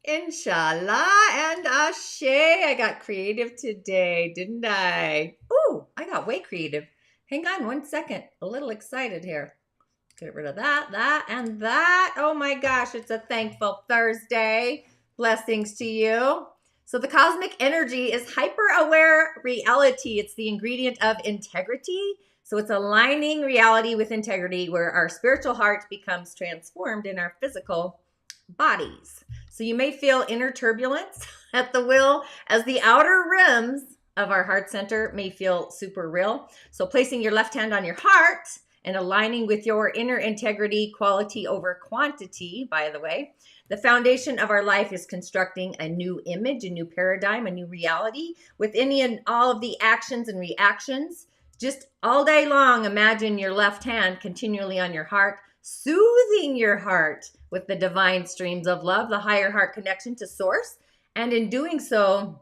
Inshallah and Ashe. I got creative today, didn't I? Ooh, I got way creative. Hang on 1 second. A little excited here. Get rid of that, and that. Oh my gosh, it's a thankful Thursday. Blessings to you. So the cosmic energy is hyper-aware reality. It's the ingredient of integrity. So it's aligning reality with integrity where our spiritual heart becomes transformed in our physical bodies. So you may feel inner turbulence at the will as the outer rims of our heart center may feel super real. So placing your left hand on your heart and aligning with your inner integrity, quality over quantity, by the way. The foundation of our life is constructing a new image, a new paradigm, a new reality with any and all of the actions and reactions. Just all day long, imagine your left hand continually on your heart, soothing your heart with the divine streams of love, the higher heart connection to source. And in doing so,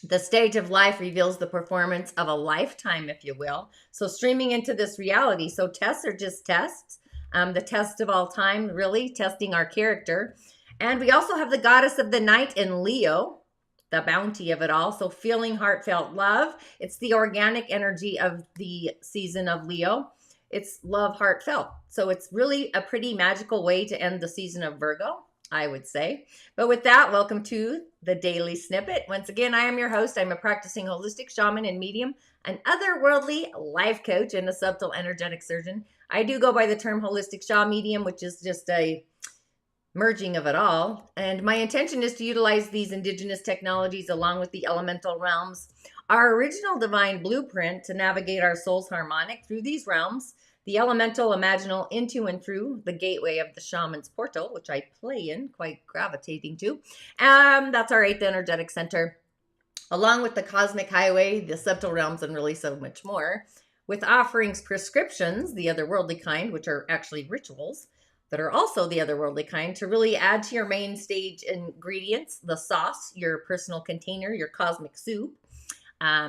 the stage of life reveals the performance of a lifetime, if you will. So streaming into this reality. So tests are just tests. The test of all time, really testing our character. And we also have the goddess of the night in Leo, the bounty of it all. So feeling heartfelt love. It's the organic energy of the season of Leo. It's love heartfelt. So it's really a pretty magical way to end the season of Virgo, I would say. But with that, welcome to the Daily Snippet. Once again, I am your host. I'm a practicing holistic shaman and medium, an otherworldly life coach, and a subtle energetic surgeon. I do go by the term holistic shaman medium, which is just a merging of it all. And my intention is to utilize these indigenous technologies along with the elemental realms, our original divine blueprint to navigate our soul's harmonic through these realms, the elemental, imaginal, into and through the gateway of the shaman's portal, which I play in, quite gravitating to. That's our 8th energetic center, along with the cosmic highway, the subtle realms, and really so much more, with offerings, prescriptions, the otherworldly kind, which are actually rituals, that are also the otherworldly kind, to really add to your main stage ingredients, the sauce, your personal container, your cosmic soup,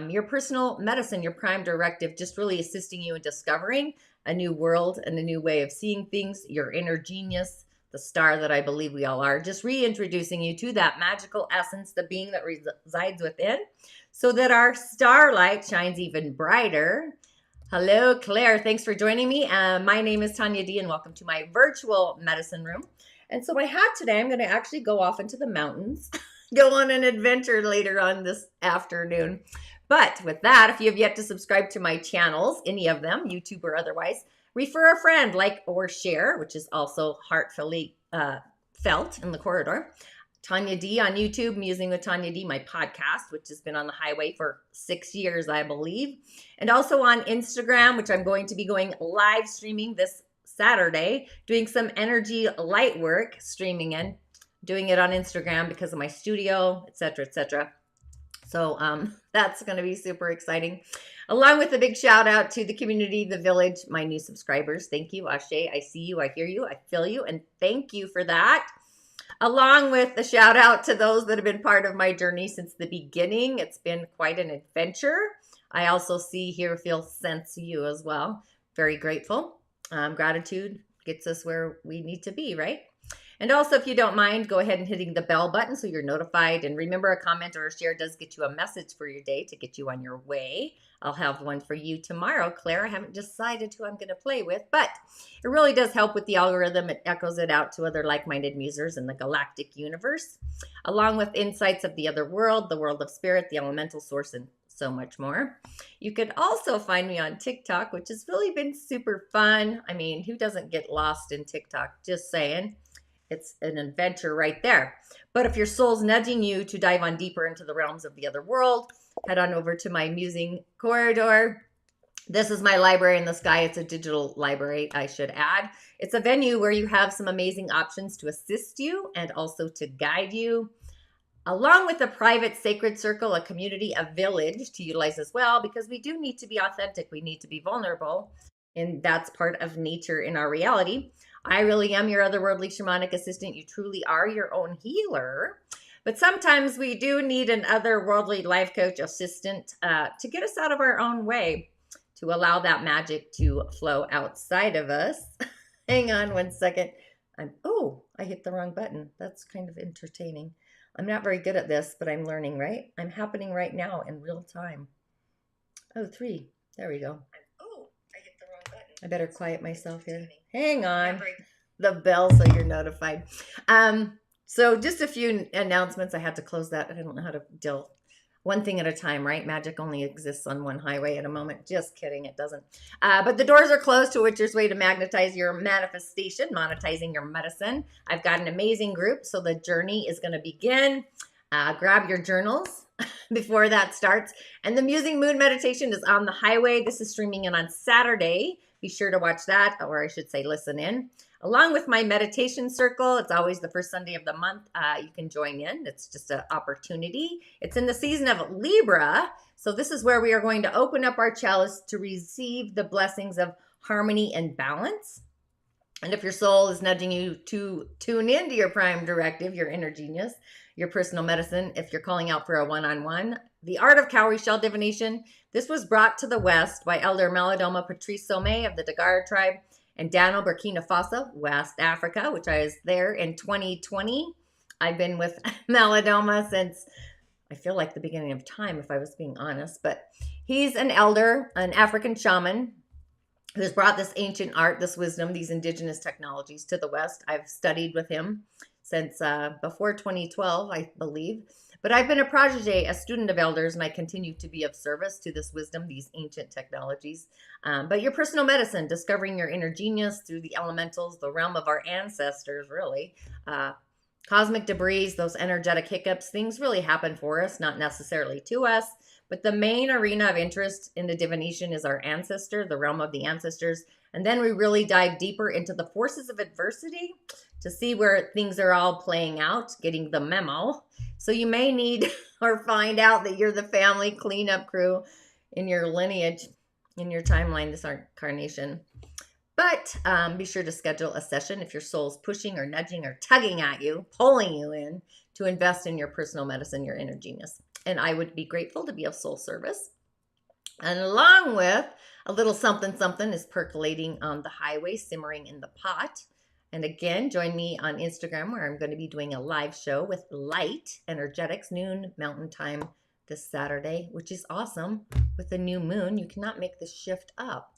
your personal medicine, your prime directive, just really assisting you in discovering a new world and a new way of seeing things, your inner genius, the star that I believe we all are, just reintroducing you to that magical essence, the being that resides within, so that our starlight shines even brighter. Hello, Claire. Thanks for joining me. My name is Tanya D, and welcome to my virtual medicine room. And so my hat today, I'm going to actually go off into the mountains, go on an adventure later on this afternoon. But with that, if you have yet to subscribe to my channels, any of them, YouTube or otherwise, refer a friend, like or share, which is also heartfully felt in the corridor. Tanya D on YouTube, Musing with Tanya D, my podcast, which has been on the highway for 6 years, I believe. And also on Instagram, which I'm going to be going live streaming this Saturday, doing some energy light work, streaming in, doing it on Instagram because of my studio, etc., etc. So that's going to be super exciting. Along with a big shout out to the community, the village, my new subscribers. Thank you, Ashe. I see you, I hear you, I feel you, and thank you for that. Along with a shout out to those that have been part of my journey since the beginning. It's been quite an adventure. I also see, hear, feel, sense you as well. Very grateful. Gratitude gets us where we need to be, right? And also, if you don't mind, go ahead and hitting the bell button so you're notified. And remember, a comment or a share does get you a message for your day to get you on your way. I'll have one for you tomorrow, Claire. I haven't decided who I'm going to play with, but it really does help with the algorithm. It echoes it out to other like-minded musers in the galactic universe, along with insights of the other world, the world of spirit, the elemental source, and so much more. You could also find me on TikTok, which has really been super fun. I mean, who doesn't get lost in TikTok? Just saying. It's an adventure right there. But if your soul's nudging you to dive on deeper into the realms of the other world, head on over to my musing corridor. This is my library in the sky. It's a digital library, I should add. It's a venue where you have some amazing options to assist you and also to guide you, along with a private sacred circle, a community, a village to utilize as well, because we do need to be authentic. We need to be vulnerable, and that's part of nature in our reality. I really am your otherworldly shamanic assistant. You truly are your own healer. But sometimes we do need an otherworldly life coach assistant to get us out of our own way, to allow that magic to flow outside of us. Hang on 1 second. Oh, I hit the wrong button. That's kind of entertaining. I'm not very good at this, but I'm learning, right? I'm happening right now in real time. Oh, 3. There we go. Oh, I hit the wrong button. I better quiet myself here. Hang on. The bell so you're notified. So just a few announcements. I had to close that. I don't know how to deal one thing at a time, right? Magic only exists on one highway at a moment. Just kidding, it doesn't. But the doors are closed to which is way to magnetize your manifestation, monetizing your medicine. I've got an amazing group, so the journey is going to begin. Grab your journals before that starts. And the Musing Moon Meditation is on the highway. This is streaming in on Saturday. Be sure to watch that, or I should say listen in. Along with my meditation circle, it's always the first Sunday of the month. You can join in. It's just an opportunity. It's in the season of Libra. So this is where we are going to open up our chalice to receive the blessings of harmony and balance. And if your soul is nudging you to tune into your prime directive, your inner genius, your personal medicine, if you're calling out for a one-on-one, the art of cowrie shell divination, this was brought to the West by Elder Malidoma Patrice Somé of the Dagar tribe and Dano, Burkina Faso, West Africa, which I was there in 2020. I've been with Malidoma since, I feel like the beginning of time, if I was being honest, but he's an elder, an African shaman, who's brought this ancient art, this wisdom, these indigenous technologies to the West. I've studied with him since before 2012, I believe. But I've been a protege, a student of elders, and I continue to be of service to this wisdom, these ancient technologies. But your personal medicine, discovering your inner genius through the elementals, the realm of our ancestors, really. Cosmic debris, those energetic hiccups, things really happen for us, not necessarily to us. But the main arena of interest in the divination is our ancestor, the realm of the ancestors. And then we really dive deeper into the forces of adversity to see where things are all playing out, getting the memo. So you may need or find out that you're the family cleanup crew in your lineage, in your timeline, this incarnation. But be sure to schedule a session if your soul's pushing or nudging or tugging at you, pulling you in to invest in your personal medicine, your inner genius. And I would be grateful to be of soul service. And along with a little something something is percolating on the highway, simmering in the pot. And again, join me on Instagram where I'm going to be doing a live show with Light Energetics, noon Mountain Time this Saturday, which is awesome. With the new moon, you cannot make the shift up.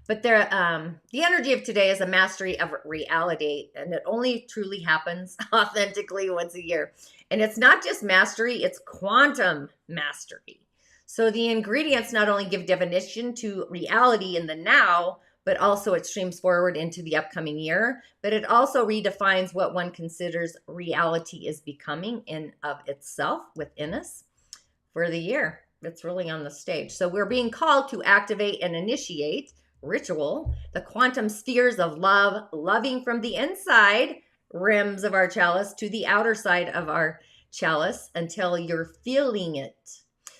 But the energy of today is a mastery of reality, and it only truly happens authentically once a year. And it's not just mastery, it's quantum mastery. So the ingredients not only give definition to reality in the now, but also it streams forward into the upcoming year. But it also redefines what one considers reality is becoming in of itself within us for the year. It's really on the stage. So we're being called to activate and initiate ritual, the quantum spheres of love, loving from the inside rims of our chalice to the outer side of our chalice until you're feeling it.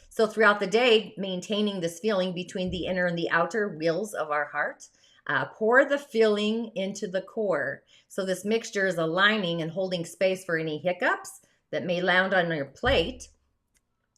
So throughout the day, maintaining this feeling between the inner and the outer wheels of our heart. Pour the feeling into the core. So this mixture is aligning and holding space for any hiccups that may land on your plate.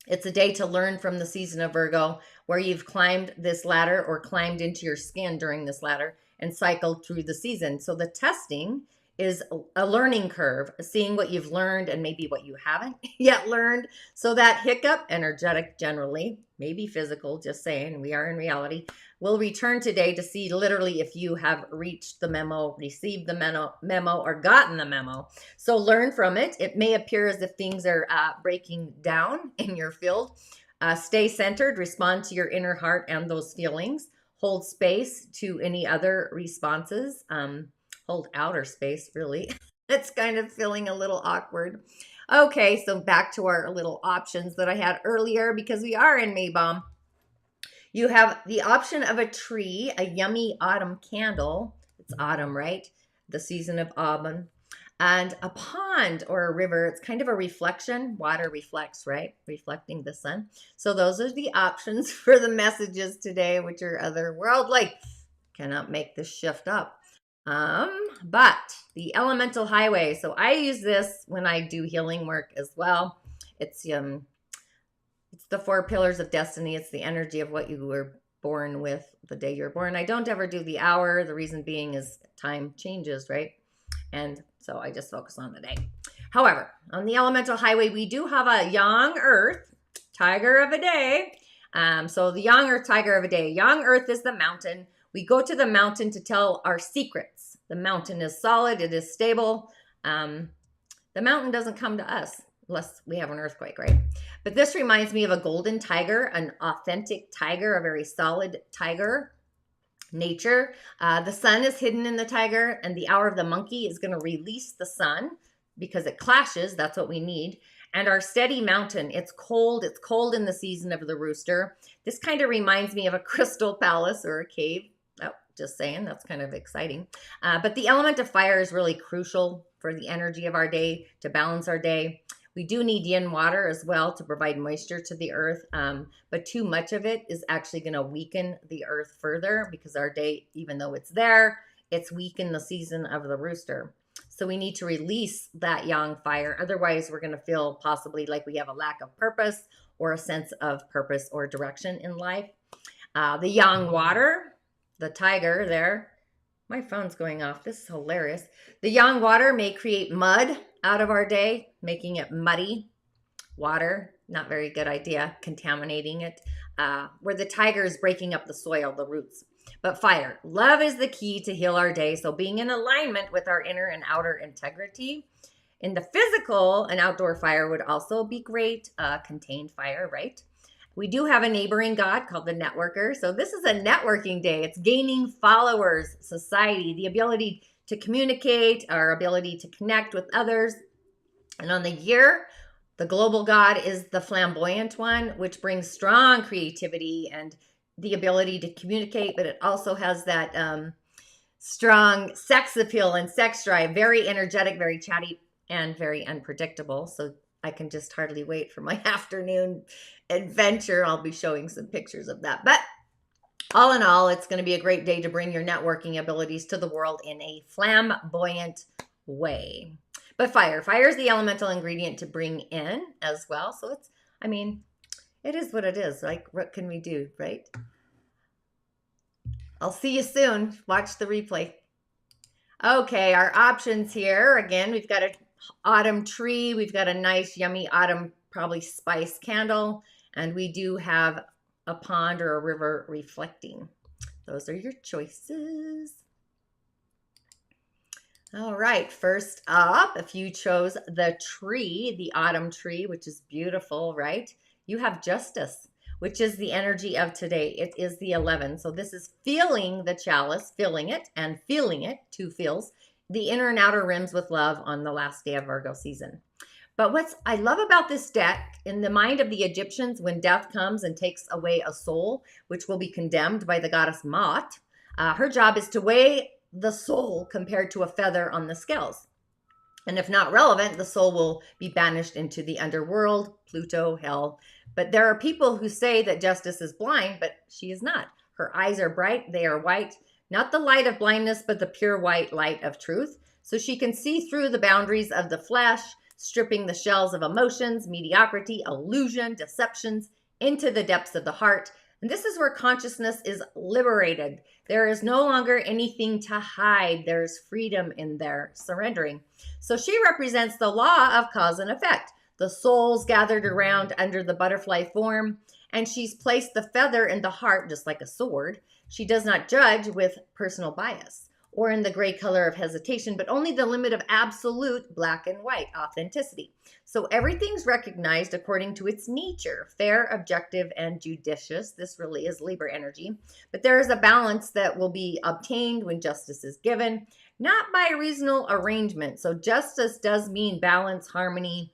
It's a day to learn from the season of Virgo, where you've climbed this ladder or climbed into your skin during this ladder and cycled through the season. So the testing is a learning curve, seeing what you've learned and maybe what you haven't yet learned. So that hiccup, energetic generally, maybe physical, just saying, we are in reality, will return today to see literally if you have reached the memo, received the memo, or gotten the memo. So learn from it. It may appear as if things are breaking down in your field. Stay centered, respond to your inner heart and those feelings. Hold space to any other responses. Hold outer space, really. It's kind of feeling a little awkward. Okay, so back to our little options that I had earlier because we are in Maybaum. You have the option of a tree, a yummy autumn candle. It's autumn, right? The season of autumn. And a pond or a river. It's kind of a reflection. Water reflects, right? Reflecting the sun. So those are the options for the messages today, which are otherworldly. Cannot make this shift up. But the elemental highway. So I use this when I do healing work as well. It's the 4 pillars of destiny. It's the energy of what you were born with the day you're born. I don't ever do the hour. The reason being is time changes, right? And so I just focus on the day. However, on the elemental highway, we do have a young earth, tiger of a day. So the young earth, tiger of a day. Young earth is the mountain. We go to the mountain to tell our secrets. The mountain is solid. It is stable. The mountain doesn't come to us unless we have an earthquake, right? But this reminds me of a golden tiger, an authentic tiger, a very solid tiger. Nature. The sun is hidden in the tiger, and the hour of the monkey is going to release the sun because it clashes. That's what we need. And our steady mountain, it's cold. It's cold in the season of the rooster. This kind of reminds me of a crystal palace or a cave. Oh, just saying, that's kind of exciting. But the element of fire is really crucial for the energy of our day, to balance our day. We do need yin water as well to provide moisture to the earth, but too much of it is actually going to weaken the earth further because our day, even though it's there, it's weak in the season of the rooster. So we need to release that yang fire. Otherwise, we're going to feel possibly like we have a lack of purpose or a sense of purpose or direction in life. The yang water, the tiger there. My phone's going off. This is hilarious. The yang water may create mud out of our day, making it muddy. Water, not very good idea, contaminating it. Where the tiger is breaking up the soil, the roots. But fire, love is the key to heal our day. So being in alignment with our inner and outer integrity. In the physical, an outdoor fire would also be great. Contained fire, right? We do have a neighboring god called the networker. So this is a networking day. It's gaining followers, society, the ability to communicate, our ability to connect with others. And on the year, the global god is the flamboyant one, which brings strong creativity and the ability to communicate, but it also has that strong sex appeal and sex drive, very energetic, very chatty, and very unpredictable. So I can just hardly wait for my afternoon adventure. I'll be showing some pictures of that. But all in all, it's going to be a great day to bring your networking abilities to the world in a flamboyant way. But fire is the elemental ingredient to bring in as well. So it's, I mean, it is what it is. Like, what can we do, right? I'll see you soon. Watch the replay. Okay, our options here. Again, we've got an autumn tree. We've got a nice, yummy autumn, probably spice candle. And we do have a pond or a river reflecting. Those are your choices. All right, first up, if you chose the tree, the autumn tree, which is beautiful, right? You have justice, which is the energy of today. It is the 11. So this is feeling the chalice, feeling it, and feeling it, two feels, the inner and outer rims with love on the last day of Virgo season. But what I love about this deck, in the mind of the Egyptians, when death comes and takes away a soul, which will be condemned by the goddess Mot, her job is to weigh the soul compared to a feather on the scales. And if not relevant, the soul will be banished into the underworld, Pluto, hell. But there are people who say that justice is blind, but she is not. Her eyes are bright, they are white, not the light of blindness, but the pure white light of truth. So she can see through the boundaries of the flesh, stripping the shells of emotions, mediocrity, illusion, deceptions into the depths of the heart. And this is where consciousness is liberated. There is no longer anything to hide. There's freedom in there, surrendering. So she represents the law of cause and effect. The souls gathered around under the butterfly form, and she's placed the feather in the heart, just like a sword. She does not judge with personal bias or in the gray color of hesitation, but only the limit of absolute black and white authenticity. So everything's recognized according to its nature, fair, objective, and judicious. This really is Libra energy. But there is a balance that will be obtained when justice is given, not by reasonable arrangement. So justice does mean balance, harmony,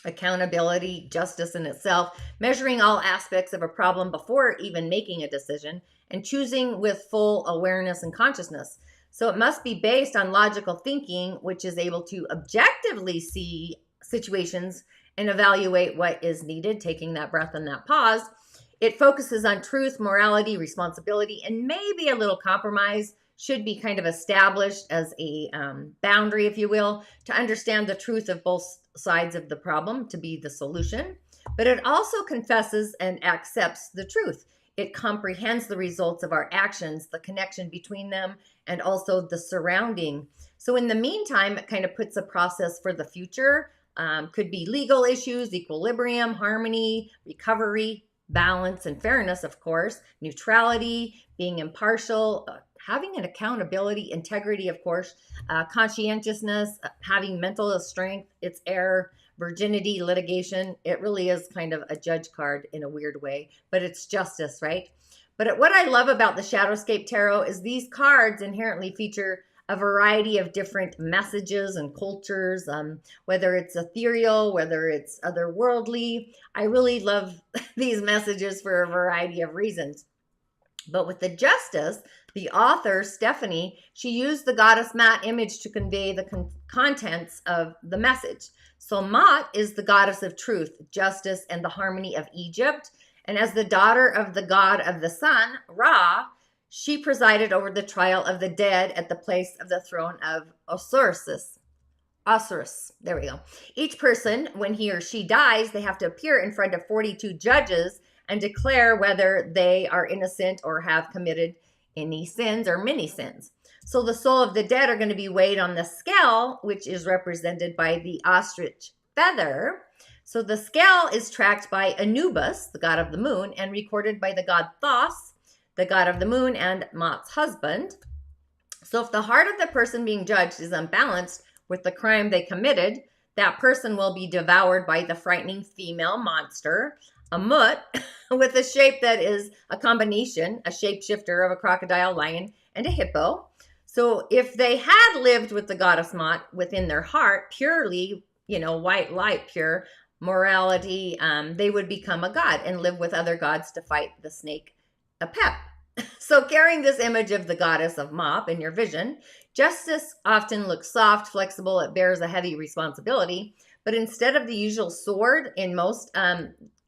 accountability, justice in itself, measuring all aspects of a problem before even making a decision, and choosing with full awareness and consciousness. So it must be based on logical thinking, which is able to objectively see situations and evaluate what is needed, taking that breath and that pause. It focuses on truth, morality, responsibility, and maybe a little compromise should be kind of established as a boundary, if you will, to understand the truth of both sides of the problem to be the solution. But it also confesses and accepts the truth. it comprehends the results of our actions, the connection between them, and also the surrounding. So in the meantime, it kind of puts a process for the future. Could be legal issues, equilibrium, harmony, recovery, balance, and fairness, of course, neutrality, being impartial, having an accountability, integrity, of course, conscientiousness, having mental strength, it's air, virginity, litigation. It really is kind of a judge card in a weird way, but it's justice, right? But what I love about the Shadowscape Tarot is these cards inherently feature a variety of different messages and cultures, whether it's ethereal, whether it's otherworldly. I really love these messages for a variety of reasons. But with the Justice, the author, Stephanie, she used the goddess Mat image to convey the contents of the message. So Mat is the goddess of truth, justice, and the harmony of Egypt. And as the daughter of the god of the sun, Ra, she presided over the trial of the dead at the place of the throne of Osiris. There we go. Each person, when he or she dies, they have to appear in front of 42 judges and declare whether they are innocent or have committed any sins or many sins. So the soul of the dead are going to be weighed on the scale, which is represented by the ostrich feather. So the scale is tracked by Anubis, the god of the moon, and recorded by the god Thoth, the god of the moon and Mat's husband. So if the heart of the person being judged is unbalanced with the crime they committed, that person will be devoured by the frightening female monster, a Mut, with a shape that is a combination, a shapeshifter of a crocodile, lion, and a hippo. So if they had lived with the goddess Mut within their heart, purely, white light, pure morality, they would become a god and live with other gods to fight the snake Apep. So carrying this image of the goddess of Mop in your vision, justice often looks soft, flexible, it bears a heavy responsibility, but instead of the usual sword in most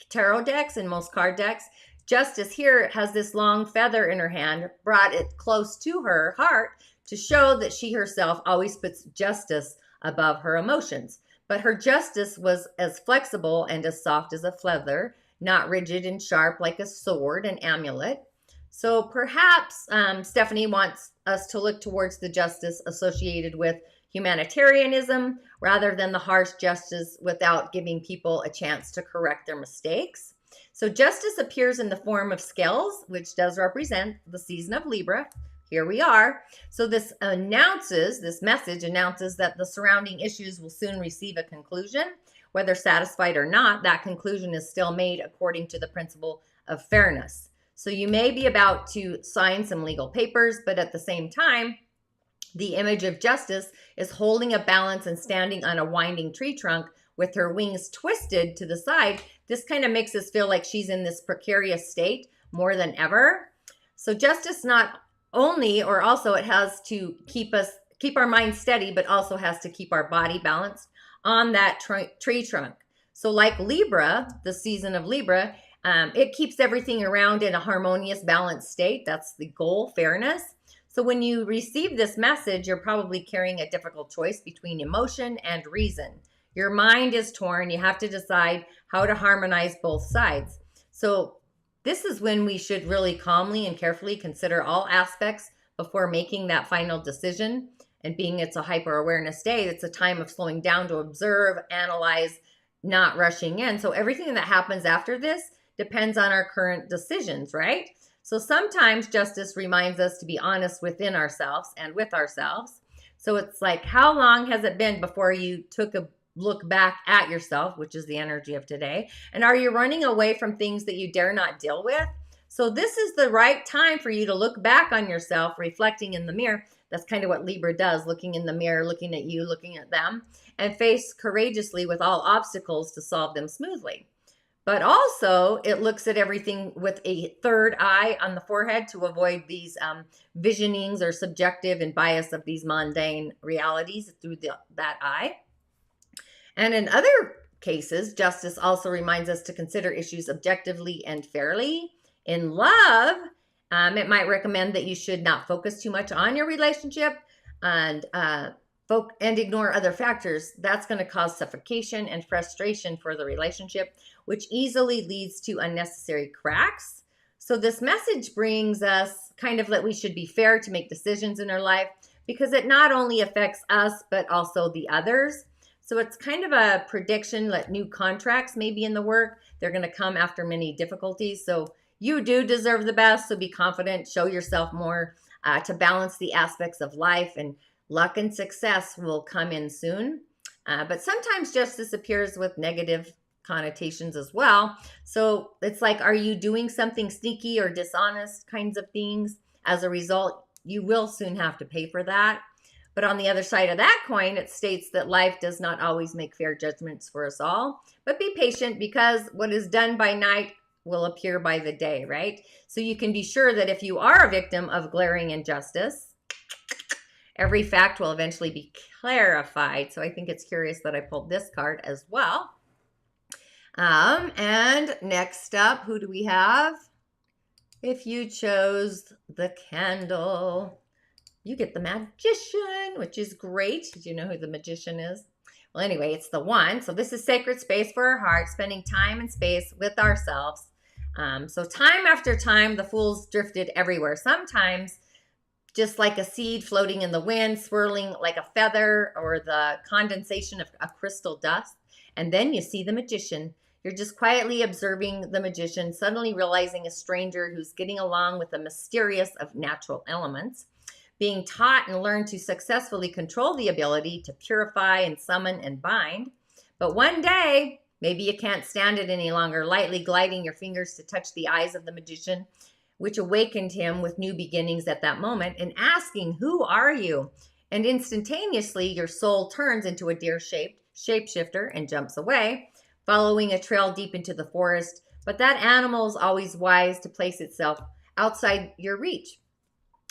tarot decks and most card decks, justice here has this long feather in her hand, brought it close to her heart to show that she herself always puts justice above her emotions. But her justice was as flexible and as soft as a feather, not rigid and sharp like a sword, an amulet. So perhaps Stephanie wants us to look towards the justice associated with humanitarianism rather than the harsh justice without giving people a chance to correct their mistakes. So justice appears in the form of scales, which does represent the season of Libra. Here we are. So this message announces that the surrounding issues will soon receive a conclusion. Whether satisfied or not, that conclusion is still made according to the principle of fairness. So you may be about to sign some legal papers, but at the same time, the image of justice is holding a balance and standing on a winding tree trunk with her wings twisted to the side. This kind of makes us feel like she's in this precarious state more than ever. So justice not only, or also it has to keep our mind steady, but also has to keep our body balanced on that tree trunk. So like Libra, the season of Libra, it keeps everything around in a harmonious, balanced state. That's the goal, fairness. So when you receive this message, you're probably carrying a difficult choice between emotion and reason. Your mind is torn. You have to decide how to harmonize both sides. So this is when we should really calmly and carefully consider all aspects before making that final decision. And being it's a hyper awareness day, it's a time of slowing down to observe, analyze, not rushing in. So everything that happens after this depends on our current decisions, right? So sometimes justice reminds us to be honest within ourselves and with ourselves. So it's like, how long has it been before you took a look back at yourself, which is the energy of today? And are you running away from things that you dare not deal with? So this is the right time for you to look back on yourself, reflecting in the mirror. That's kind of what Libra does, looking in the mirror, looking at you, looking at them, and face courageously with all obstacles to solve them smoothly. But also, it looks at everything with a third eye on the forehead to avoid these visionings or subjective and bias of these mundane realities through that eye. And in other cases, justice also reminds us to consider issues objectively and fairly. In love, it might recommend that you should not focus too much on your relationship and ignore other factors. That's going to cause suffocation and frustration for the relationship, which easily leads to unnecessary cracks. So this message brings us kind of that we should be fair to make decisions in our life because it not only affects us, but also the others. So it's kind of a prediction that new contracts may be in the work. They're going to come after many difficulties. So you do deserve the best. So be confident, show yourself more to balance the aspects of life, and luck and success will come in soon. But sometimes justice appears with negative connotations as well. So it's like, are you doing something sneaky or dishonest kinds of things? As a result, you will soon have to pay for that. But on the other side of that coin, it states that life does not always make fair judgments for us all. But be patient, because what is done by night will appear by the day, right? So you can be sure that if you are a victim of glaring injustice, every fact will eventually be clarified. So I think it's curious that I pulled this card as well. And next up, who do we have? If you chose the candle, you get the magician, which is great. Did you know who the magician is? Well, anyway, it's the one. So this is sacred space for our heart, spending time and space with ourselves. So time after time, the fools drifted everywhere. Sometimes just like a seed floating in the wind, swirling like a feather, or the condensation of a crystal dust. And then you see the magician. You're just quietly observing the magician, suddenly realizing a stranger who's getting along with the mysterious of natural elements, being taught and learned to successfully control the ability to purify and summon and bind. But one day, maybe you can't stand it any longer, lightly gliding your fingers to touch the eyes of the magician, which awakened him with new beginnings at that moment, and asking, "Who are you?" And instantaneously, your soul turns into a deer-shaped shapeshifter and jumps away, following a trail deep into the forest. But that animal is always wise to place itself outside your reach.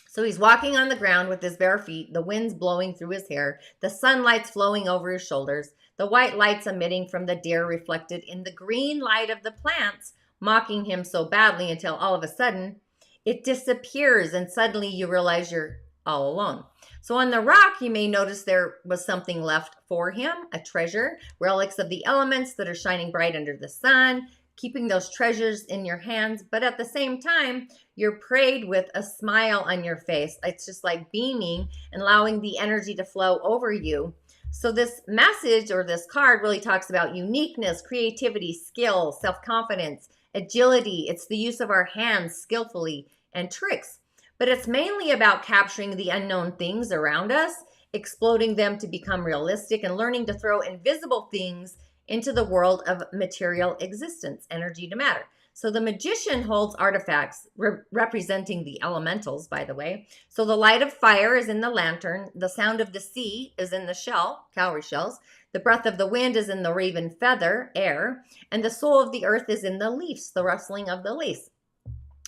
So he's walking on the ground with his bare feet, the wind's blowing through his hair, the sunlight's flowing over his shoulders, the white lights emitting from the deer reflected in the green light of the plants, mocking him so badly until all of a sudden it disappears, and suddenly you realize you're all alone. So on the rock, you may notice there was something left for him, a treasure, relics of the elements that are shining bright under the sun, keeping those treasures in your hands. But at the same time, you're prayed with a smile on your face. It's just like beaming and allowing the energy to flow over you. So this message, or this card, really talks about uniqueness, creativity, skill, self-confidence, agility. It's the use of our hands skillfully, and tricks. But it's mainly about capturing the unknown things around us, exploding them to become realistic, and learning to throw invisible things into the world of material existence, energy to matter. So the magician holds artifacts representing the elementals, by the way. So the light of fire is in the lantern. The sound of the sea is in the shell, cowrie shells. The breath of the wind is in the raven feather, air. And the soul of the earth is in the leaves, the rustling of the lace.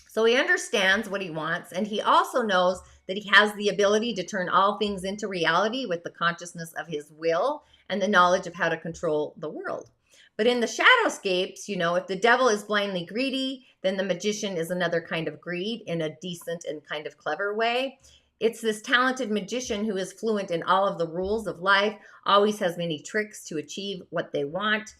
So he understands what he wants, and he also knows that he has the ability to turn all things into reality with the consciousness of his will and the knowledge of how to control the world. But in the shadowscapes, if the devil is blindly greedy, then the magician is another kind of greed in a decent and kind of clever way. It's this talented magician who is fluent in all of the rules of life, always has many tricks to achieve what they want.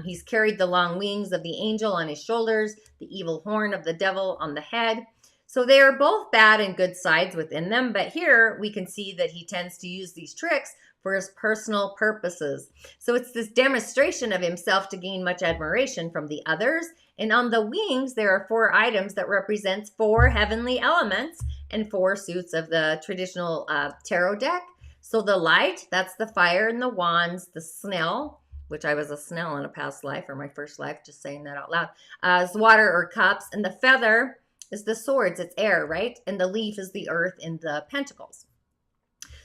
He's carried the long wings of the angel on his shoulders, the evil horn of the devil on the head. So they are both bad and good sides within them, but here we can see that he tends to use these tricks for his personal purposes. So it's this demonstration of himself to gain much admiration from the others. And on the wings, there are 4 items that represents 4 heavenly elements and 4 suits of the traditional tarot deck. So the light, that's the fire and the wands, the snail, which I was a snail in a past life, or my first life, just saying that out loud, is water or cups. And the feather is the swords, it's air, right? And the leaf is the earth in the pentacles.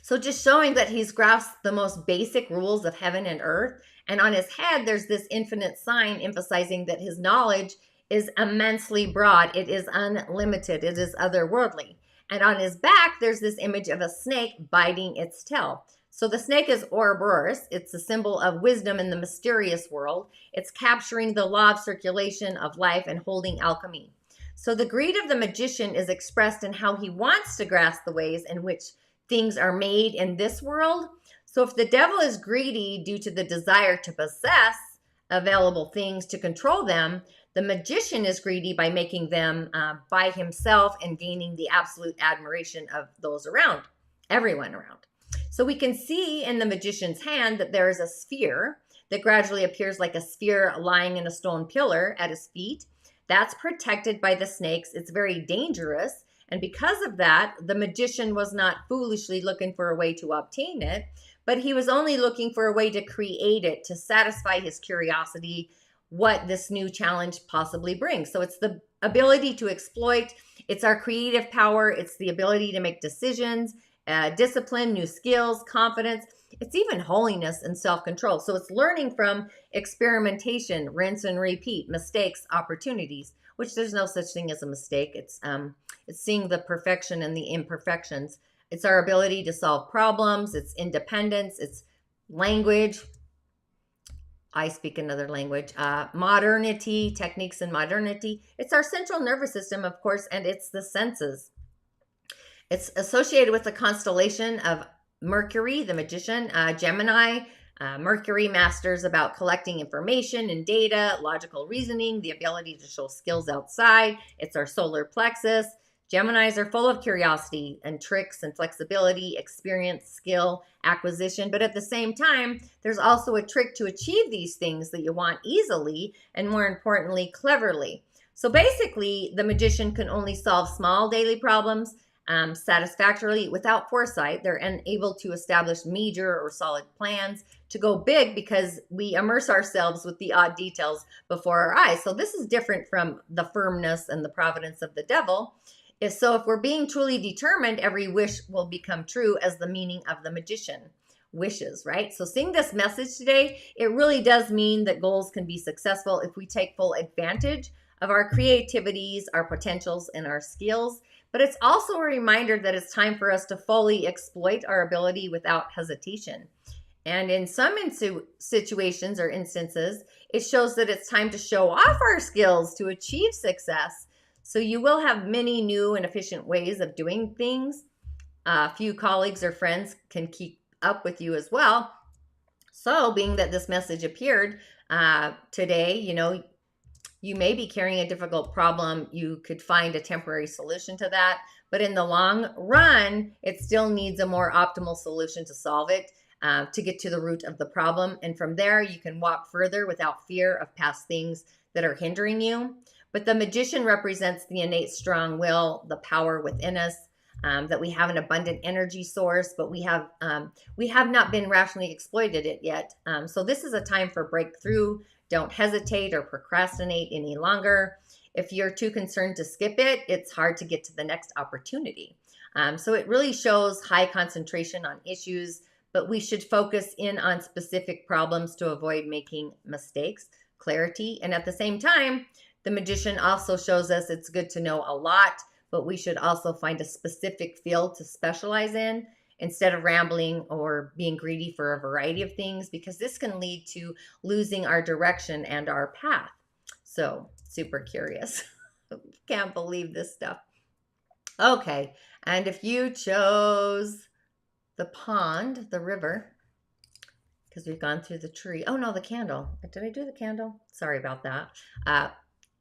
So just showing that he's grasped the most basic rules of heaven and earth. And on his head, there's this infinite sign emphasizing that his knowledge is immensely broad. It is unlimited. It is otherworldly. And on his back, there's this image of a snake biting its tail. So the snake is Ouroboros. It's a symbol of wisdom in the mysterious world. It's capturing the law of circulation of life and holding alchemy. So the greed of the magician is expressed in how he wants to grasp the ways in which things are made in this world. So if the devil is greedy due to the desire to possess available things to control them. The magician is greedy by making them by himself and gaining the absolute admiration of those around, everyone around. So we can see in the magician's hand that there is a sphere that gradually appears like a sphere lying in a stone pillar at his feet. That's protected by the snakes. It's very dangerous. And because of that, the magician was not foolishly looking for a way to obtain it, but he was only looking for a way to create it, to satisfy his curiosity, what this new challenge possibly brings. So it's the ability to exploit. It's our creative power. It's the ability to make decisions, discipline, new skills, confidence. It's even holiness and self-control. So it's learning from experimentation, rinse and repeat, mistakes, opportunities, which there's no such thing as a mistake. It's seeing the perfection and the imperfections. It's our ability to solve problems. It's independence. It's language. I speak another language. Modernity, techniques in modernity. It's our central nervous system, of course, and it's the senses. It's associated with the constellation of Mercury, the magician, Gemini. Mercury masters about collecting information and data, logical reasoning, the ability to show skills outside. It's our solar plexus. Geminis are full of curiosity and tricks and flexibility, experience, skill, acquisition. But at the same time, there's also a trick to achieve these things that you want easily and, more importantly, cleverly. So basically, the magician can only solve small daily problems satisfactorily without foresight. They're unable to establish major or solid plans to go big because we immerse ourselves with the odd details before our eyes. So this is different from the firmness and the providence of the devil. So if we're being truly determined, every wish will become true, as the meaning of the magician wishes, right? So seeing this message today, it really does mean that goals can be successful if we take full advantage of our creativities, our potentials, and our skills. But it's also a reminder that it's time for us to fully exploit our ability without hesitation. And in some situations or instances, it shows that it's time to show off our skills to achieve success. So you will have many new and efficient ways of doing things. A few colleagues or friends can keep up with you as well. So being that this message appeared today, you may be carrying a difficult problem. You could find a temporary solution to that. But in the long run, it still needs a more optimal solution to solve it, to get to the root of the problem. And from there, you can walk further without fear of past things that are hindering you. But the magician represents the innate strong will, the power within us, that we have an abundant energy source, but we have not been rationally exploited it yet. So this is a time for breakthrough. Don't hesitate or procrastinate any longer. If you're too concerned to skip it, it's hard to get to the next opportunity. So it really shows high concentration on issues, but we should focus in on specific problems to avoid making mistakes, clarity. And at the same time, the magician also shows us it's good to know a lot, but we should also find a specific field to specialize in instead of rambling or being greedy for a variety of things, because this can lead to losing our direction and our path. So super curious. Can't believe this stuff. Okay, and if you chose the pond, the river, because we've gone through the tree. Oh no, the candle. Did I do the candle? Sorry about that.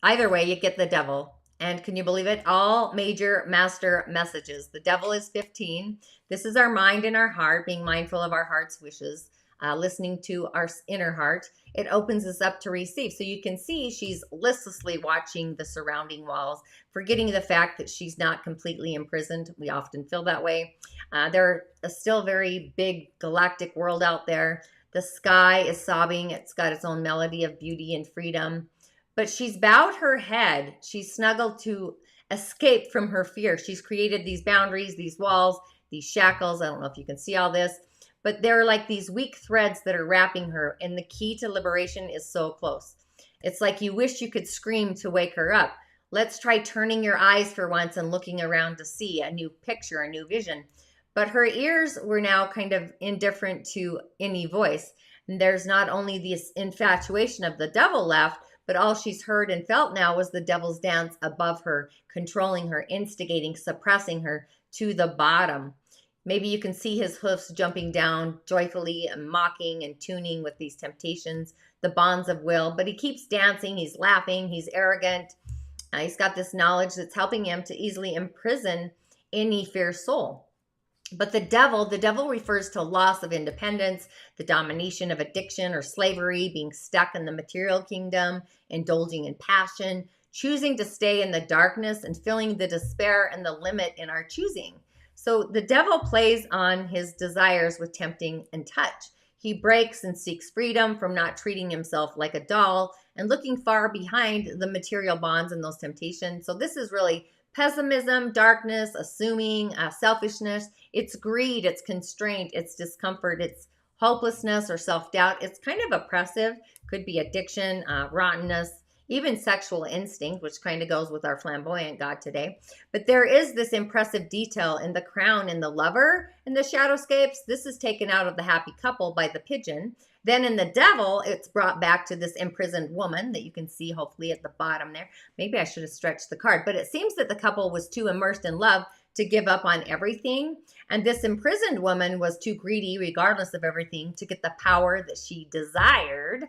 Either way, you get the devil. And can you believe it? All major master messages. The devil is 15. This is our mind and our heart, being mindful of our heart's wishes, listening to our inner heart. It opens us up to receive. So you can see she's listlessly watching the surrounding walls, forgetting the fact that she's not completely imprisoned. We often feel that way. There's a still very big galactic world out there. The sky is sobbing. It's got its own melody of beauty and freedom. But she's bowed her head. She's snuggled to escape from her fear. She's created these boundaries, these walls, these shackles. I don't know if you can see all this, but they're like these weak threads that are wrapping her. And the key to liberation is so close. It's like you wish you could scream to wake her up. Let's try turning your eyes for once and looking around to see a new picture, a new vision. But her ears were now kind of indifferent to any voice. And there's not only this infatuation of the devil left, but all she's heard and felt now was the devil's dance above her, controlling her, instigating, suppressing her to the bottom. Maybe you can see his hoofs jumping down joyfully and mocking and tuning with these temptations, the bonds of will. But he keeps dancing, he's laughing, he's arrogant. He's got this knowledge that's helping him to easily imprison any fierce soul. But the devil refers to loss of independence, the domination of addiction or slavery, being stuck in the material kingdom, indulging in passion, choosing to stay in the darkness, and feeling the despair and the limit in our choosing. So the devil plays on his desires with tempting and touch. He breaks and seeks freedom from not treating himself like a doll and looking far behind the material bonds and those temptations. So this is really pessimism, darkness, assuming, selfishness. It's greed, it's constraint, it's discomfort, it's hopelessness or self-doubt. It's kind of oppressive, could be addiction, rottenness, even sexual instinct, which kind of goes with our flamboyant God today. But there is this impressive detail in the crown and the lover in the shadowscapes. This is taken out of the happy couple by the pigeon. Then in the devil, it's brought back to this imprisoned woman that you can see hopefully at the bottom there. Maybe I should have stretched the card, but it seems that the couple was too immersed in love to give up on everything. And this imprisoned woman was too greedy, regardless of everything, to get the power that she desired.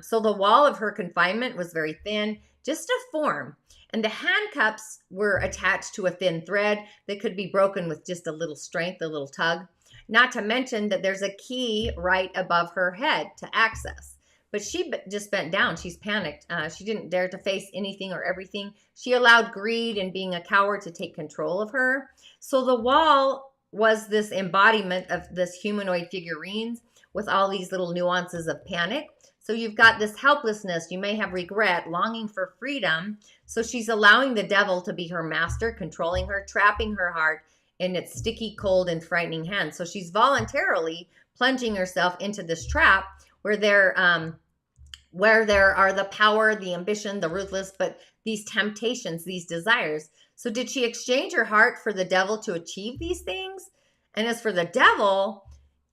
So the wall of her confinement was very thin, just a form. And the handcuffs were attached to a thin thread that could be broken with just a little strength, a little tug. Not to mention that there's a key right above her head to access. But she just bent down. She's panicked. She didn't dare to face anything or everything. She allowed greed and being a coward to take control of her. So the wall was this embodiment of this humanoid figurines with all these little nuances of panic. So you've got this helplessness. You may have regret, longing for freedom. So she's allowing the devil to be her master, controlling her, trapping her heart in its sticky, cold, and frightening hands. So she's voluntarily plunging herself into this trap where there are the power, the ambition, the ruthless, but these temptations, these desires. So did she exchange her heart for the devil to achieve these things? And as for the devil,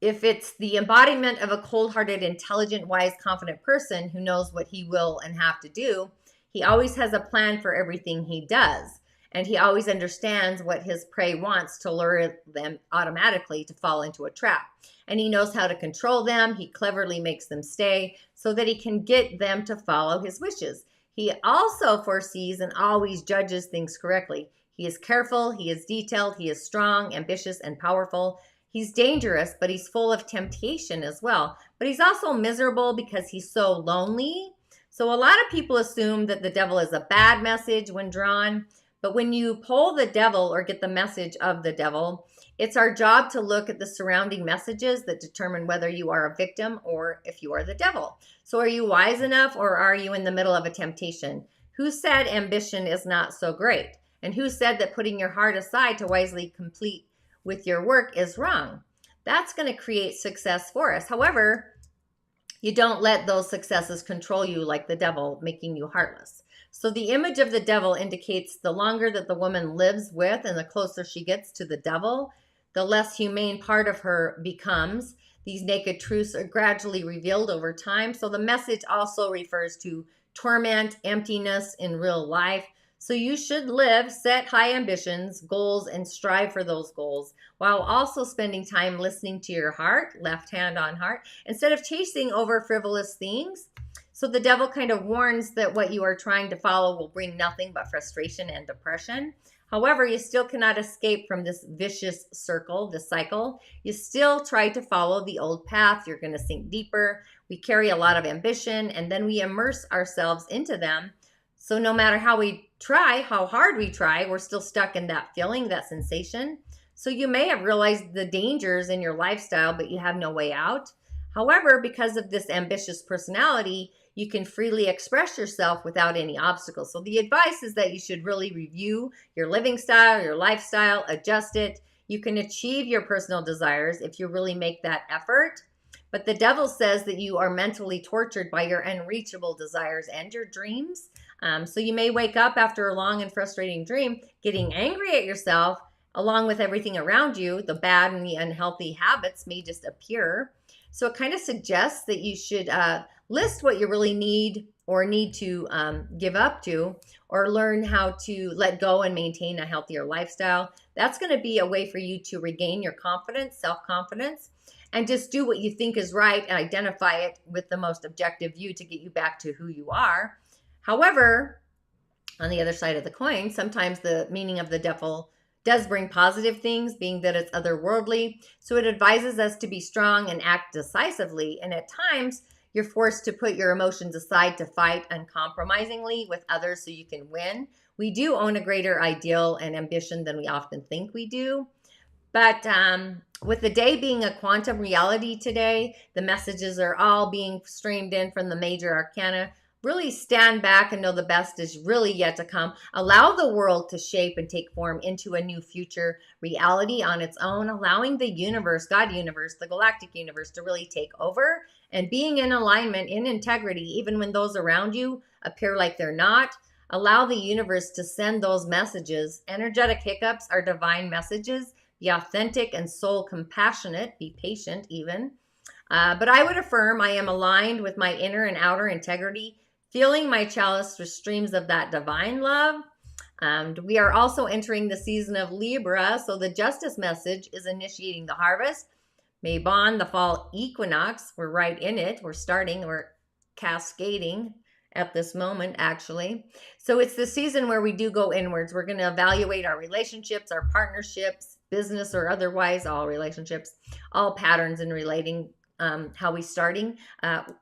if it's the embodiment of a cold-hearted, intelligent, wise, confident person who knows what he will and have to do, he always has a plan for everything he does. And he always understands what his prey wants to lure them automatically to fall into a trap. And he knows how to control them. He cleverly makes them stay so that he can get them to follow his wishes. He also foresees and always judges things correctly. He is careful, he is detailed, he is strong, ambitious, and powerful. He's dangerous, but he's full of temptation as well. But he's also miserable because he's so lonely. So a lot of people assume that the devil is a bad message when drawn. But when you pull the devil or get the message of the devil, it's our job to look at the surrounding messages that determine whether you are a victim or if you are the devil. So are you wise enough or are you in the middle of a temptation? Who said ambition is not so great? And who said that putting your heart aside to wisely complete with your work is wrong? That's going to create success for us. However, you don't let those successes control you like the devil, making you heartless. So the image of the devil indicates the longer that the woman lives with and the closer she gets to the devil, the less humane part of her becomes. These naked truths are gradually revealed over time. So the message also refers to torment, emptiness in real life. So you should live, set high ambitions, goals, and strive for those goals while also spending time listening to your heart, left hand on heart, instead of chasing over frivolous things. So the devil kind of warns that what you are trying to follow will bring nothing but frustration and depression. However, you still cannot escape from this vicious circle, this cycle. You still try to follow the old path. You're going to sink deeper. We carry a lot of ambition, and then we immerse ourselves into them. So no matter how we try, how hard we try, we're still stuck in that feeling, that sensation. So you may have realized the dangers in your lifestyle, but you have no way out. However, because of this ambitious personality, you can freely express yourself without any obstacles. So the advice is that you should really review your living style, your lifestyle, adjust it. You can achieve your personal desires if you really make that effort. But the devil says that you are mentally tortured by your unreachable desires and your dreams. So you may wake up after a long and frustrating dream, getting angry at yourself, along with everything around you. The bad and the unhealthy habits may just appear. So it kind of suggests that you should list what you really need or need to give up to, or learn how to let go and maintain a healthier lifestyle. That's going to be a way for you to regain your confidence, self-confidence, and just do what you think is right and identify it with the most objective view to get you back to who you are. However, on the other side of the coin, sometimes the meaning of the devil does bring positive things, being that it's otherworldly. So it advises us to be strong and act decisively. And at times, you're forced to put your emotions aside to fight uncompromisingly with others so you can win. We do own a greater ideal and ambition than we often think we do. But with the day being a quantum reality today, the messages are all being streamed in from the major arcana. Really stand back and know the best is really yet to come. Allow the world to shape and take form into a new future reality on its own, allowing the universe, God universe, the galactic universe to really take over and being in alignment, in integrity, even when those around you appear like they're not. Allow the universe to send those messages. Energetic hiccups are divine messages. Be authentic and soul compassionate. Be patient even. But I would affirm I am aligned with my inner and outer integrity, filling my chalice with streams of that divine love. We are also entering the season of Libra, so the justice message is initiating the harvest. Mabon, the fall equinox, we're right in it. We're cascading at this moment, actually. So it's the season where we do go inwards. We're going to evaluate our relationships, our partnerships, business or otherwise, all relationships, all patterns in relating, how we starting.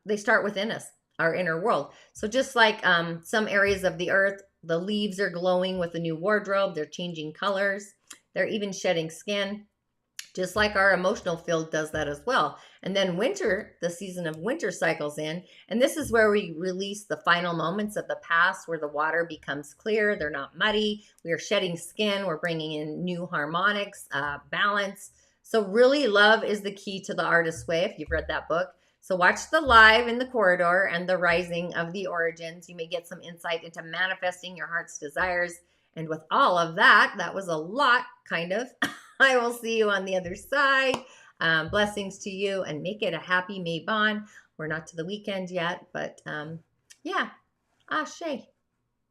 They start within us, our inner world. So just like some areas of the earth, the leaves are glowing with a new wardrobe. They're changing colors. They're even shedding skin. Just like our emotional field does that as well. And then winter, the season of winter cycles in. And this is where we release the final moments of the past, where the water becomes clear. They're not muddy. We are shedding skin. We're bringing in new harmonics, balance. So really, love is the key to the artist's way, if you've read that book. So watch the live in the corridor and the rising of the origins. You may get some insight into manifesting your heart's desires. And with all of that, that was a lot, kind of. I will see you on the other side. Blessings to you and make it a happy Mabon. We're not to the weekend yet, but yeah, Ashe.